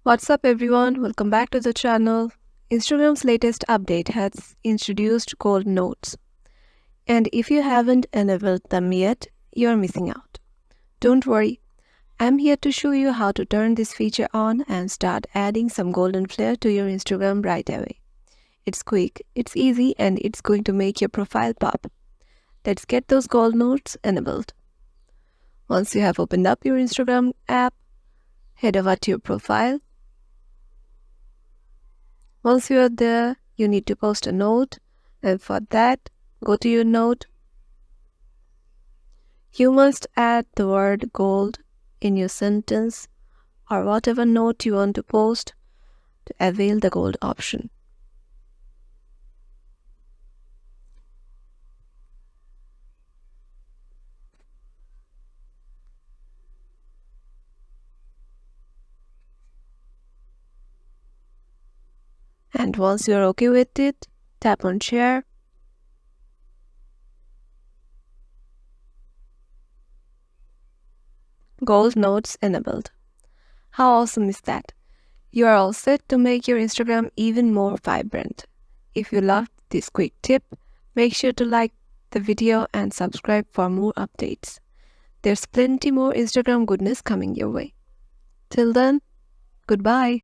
What's up everyone? Welcome back to the channel. Instagram's latest update has introduced gold notes. And if you haven't enabled them yet, you're missing out. Don't worry, I'm here to show you how to turn this feature on and start adding some golden flair to your Instagram right away. It's quick, it's easy, and it's going to make your profile pop. Let's get those gold notes enabled. Once you have opened up your Instagram app, head over to your profile. Once you are there, you need to post a note, and for that, go to your note. You must add the word gold in your sentence or whatever note you want to post to avail the gold option. And once you're okay with it, tap on share. Gold notes enabled. How awesome is that? You are all set to make your Instagram even more vibrant. If you loved this quick tip, make sure to like the video and subscribe for more updates. There's plenty more Instagram goodness coming your way. Till then, goodbye.